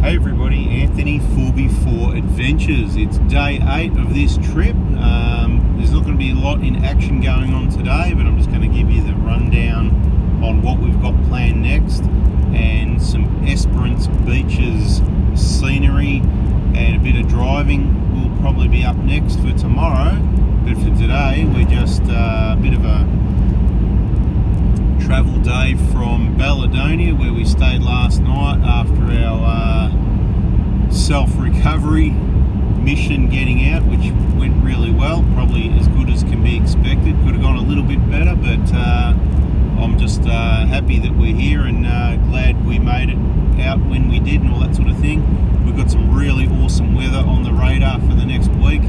Hey everybody, Anthony 4x4 Adventures. It's day 8 of this trip. There's not going to be a lot in action going on today, but I'm just going to give you the rundown on what we've got planned next, and some Esperance beaches scenery and a bit of driving will probably be up next for tomorrow. But for today, we're just a bit of a travel day from Balladonia, where we stayed last night after our self-recovery mission getting out, which went really well, probably as good as can be expected. Could have gone a little bit better, but I'm just happy that we're here and glad we made it out when we did and all that sort of thing. We've got some really awesome weather on the radar for the next week,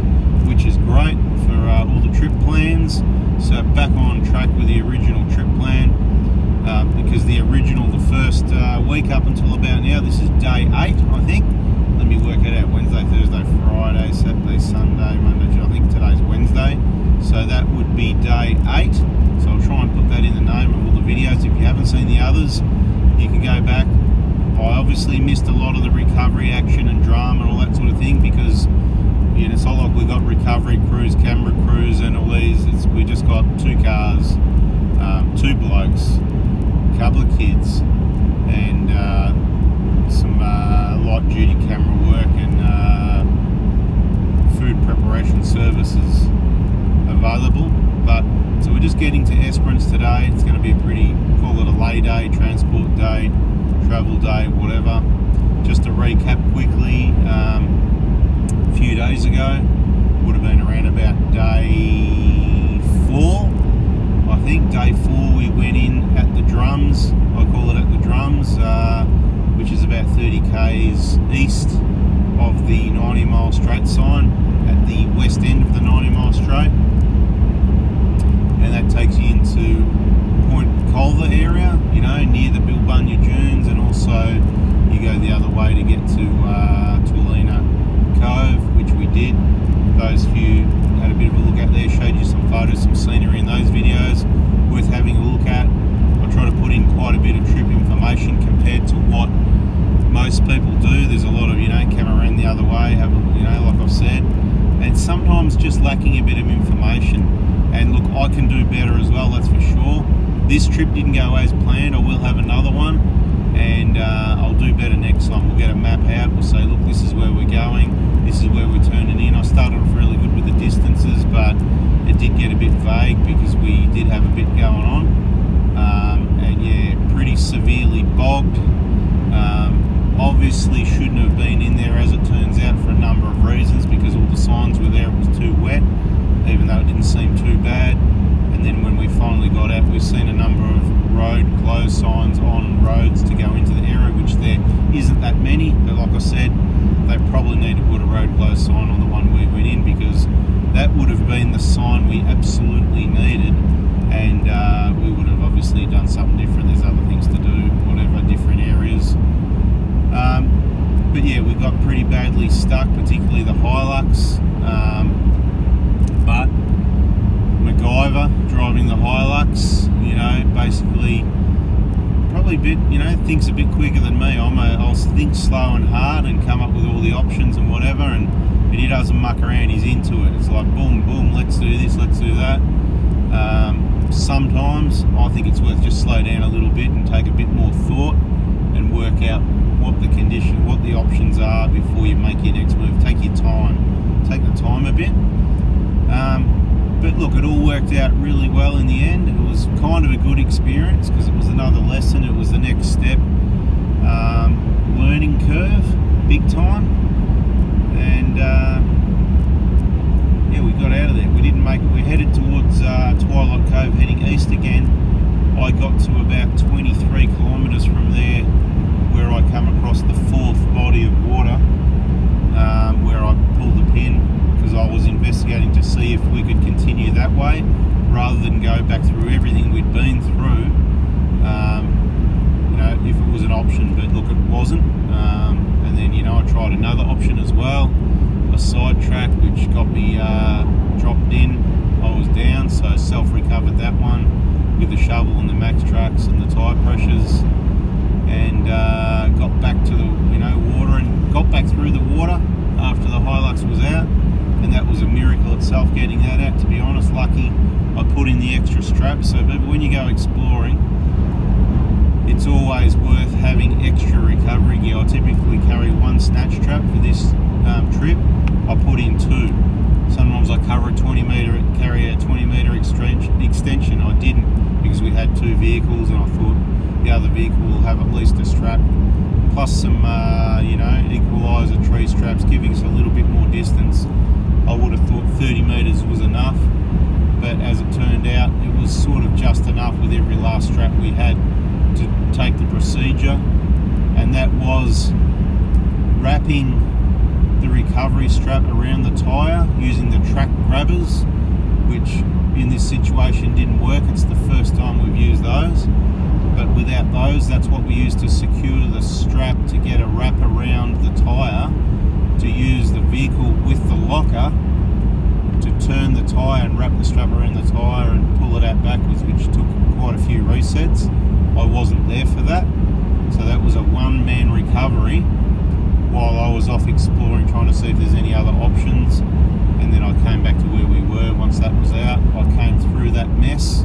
which is great for all the trip plans. So back on track with the original trip plan, because the first week up until about now, this is day 8, I think. Let me work it out. Wednesday, Thursday, Friday, Saturday, Sunday, Monday, I think today's Wednesday. So that would be day 8. So I'll try and put that in the name of all the videos. If you haven't seen the others, you can go back. I obviously missed a lot of the recovery action and drama and all that sort of thing, because it's not like we got recovery crews, camera crews and all these. We just got 2 cars, 2 blokes, a couple of kids, and some light duty camera work and food preparation services available. But so we're just getting to Esperance today. It's going to be a pretty, call it a lay day, transport day, travel day, whatever. Just to recap quickly, a few days ago, would have been around about day 4, I think. Day 4 we went in at the Drums, I call it at the Drums, which is about 30 k's east of the 90 mile straight sign, at the west end of the 90 mile straight, and that takes you into Point Culver area, near the Bilbunya Dunes, and also you go the other way to get to Twilina Cove, which we did. Those few had a bit of a look at there, showed you some photos, some scenery in those videos, worth having a look at. I try to put in quite a bit of trip information compared to what most people do. There's a lot of, come around the other way, have like I've said, and sometimes just lacking a bit of information. And look, I can do better as well, that's for sure. This trip didn't go as planned. I will have another one, and I'll do better next time. We'll get a map out, we'll say, look, this is where we're going, this is where we're turning in. I started off really good with the distances, but it did get a bit vague because we did have a bit going on, and yeah, pretty severely bogged. Obviously shouldn't have been in there, as it turns out, for a number of reasons, because all the signs were there. It was too wet, even though it didn't seem too bad. And then when we finally got out, we've seen a number of road closed signs on roads to go into the area, which there isn't that many, but like I said, they probably need to put a road closed sign on the one we went in, because that would have been the sign we absolutely needed, and we would have obviously done something different. There's other things to do, whatever, different areas. But yeah, we got pretty badly stuck, particularly the Hilux. But MacGyver driving the Hilux, basically probably a bit, thinks a bit quicker than me. I'll think slow and hard and come up with all the options and whatever, and he doesn't muck around, he's into it. It's like boom, boom, let's do this, let's do that. Sometimes I think it's worth just slow down a little bit and take a bit more thought and work out what the options are before you make your next move. Take your time, take the time a bit. But look, it all worked out really well in the end. It was kind of a good experience because it was another lesson. It was the next step, learning curve, big time. And yeah, we got out of there. We didn't make it. We headed towards Twilight Cove, heading east again. I got to about 23 kilometres from there, where I come across the 4th body of water, where I pulled the pin, because I was investigating to see if we could continue that way rather than go back through everything we'd been through, if it was an option. But look, it wasn't. And then I tried another option as well, a side track, which got me dropped in. I was down, so self-recovered that one with the shovel and the max trucks and the tyre pressures, and got back to the water and itself getting that out, to be honest. Lucky I put in the extra strap. So when you go exploring, it's always worth having extra recovery gear. I typically carry one snatch trap for this trip. I put in two. Sometimes I carry a 20 metre extension. I didn't, because we had two vehicles, and I thought the other vehicle will have at least a strap, plus some equaliser tree straps, giving us a little bit more distance. I would have thought 30 metres was enough, but as it turned out, it was sort of just enough with every last strap we had to take the procedure, and that was wrapping the recovery strap around the tyre using the track grabbers, which in this situation didn't work. It's the first time we've used those, but without those, that's what we use to secure the strap to get a wrap around the tyre, to use the vehicle with the locker to turn the tyre and wrap the strap around the tyre and pull it out backwards, which took quite a few resets. I wasn't there for that, so that was a one-man recovery while I was off exploring, trying to see if there's any other options. And then I came back to where we were. Once that was out, I came through that mess,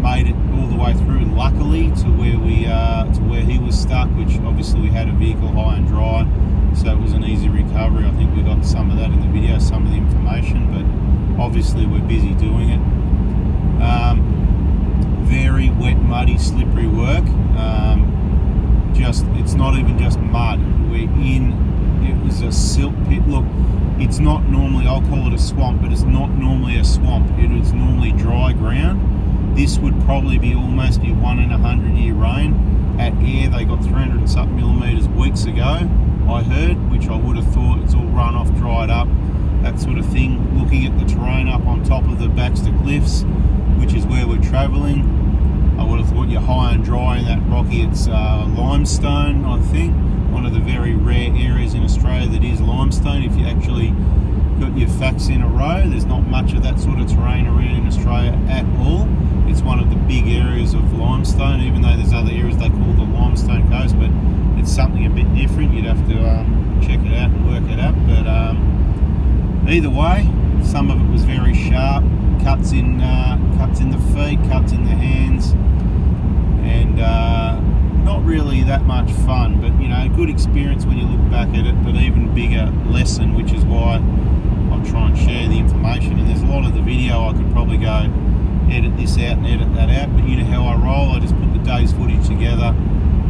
made it all the way through, luckily, to where he was stuck, which obviously we had a vehicle high and dry, so it was an easy recovery. I think we got some of that in the video, some of the information, but obviously we're busy doing it. Very wet, muddy, slippery work. It's not even just mud. It was a silt pit. Look, it's not normally, I'll call it a swamp, but it's not normally a swamp. It is normally dry ground. This would probably be almost be 1 in 100 year rain. At Air, they got 300 and something millimetres weeks ago, I heard, which I would have thought it's all run off, dried up, that sort of thing. Looking at the terrain up on top of the Baxter Cliffs, which is where we're travelling, I would have thought you're high and dry in that rocky. It's limestone, I think. One of the very rare areas in Australia that is limestone. If you actually got your facts in a row, there's not much of that sort of terrain around in Australia at all. It's one of the big areas of limestone, even though there's other areas they call the limestone coast, but it's something a bit different. You'd have to check it out and work it out. But either way, some of it was very sharp. Cuts in the feet, cuts in the hands, and not really that much fun, but a good experience when you look back at it, but even bigger lesson, which is why I'll try and share the information. And there's a lot of the video I could probably go edit this out and edit that out, but you know how I roll. I just put the day's footage together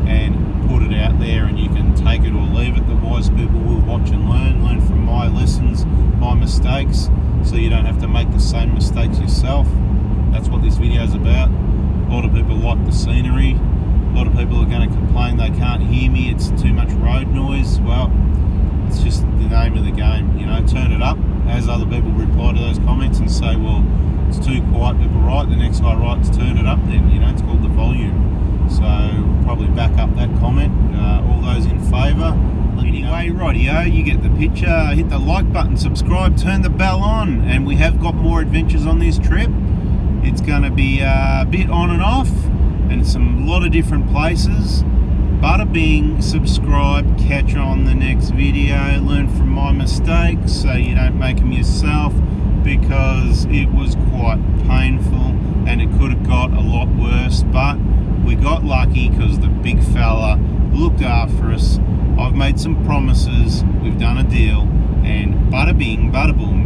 and put it out there, and you can take it or leave it. The wise people will watch and learn from my lessons, my mistakes, so you don't have to make the same mistakes yourself. That's what this video is about. A lot of people like the scenery. A lot of people are going to complain they can't hear me, it's too much road noise. Well, it's just the name of the game, turn it up. As other people reply to those comments and say, well, it's too quiet, people write, the next guy writes, turn it up then, it's called the volume. So we'll probably back up that comment. All those in favour, anyway, rightio, you get the picture. Hit the like button, subscribe, turn the bell on, and we have got more adventures on this trip. It's going to be a bit on and off, and a lot of different places. Bada bing, subscribe, catch on the next video, learn from my mistakes so you don't make them yourself, because it was quite painful and it could have got a lot worse, but we got lucky because the big fella looked after us. I've made some promises, we've done a deal, and bada bing, bada boom.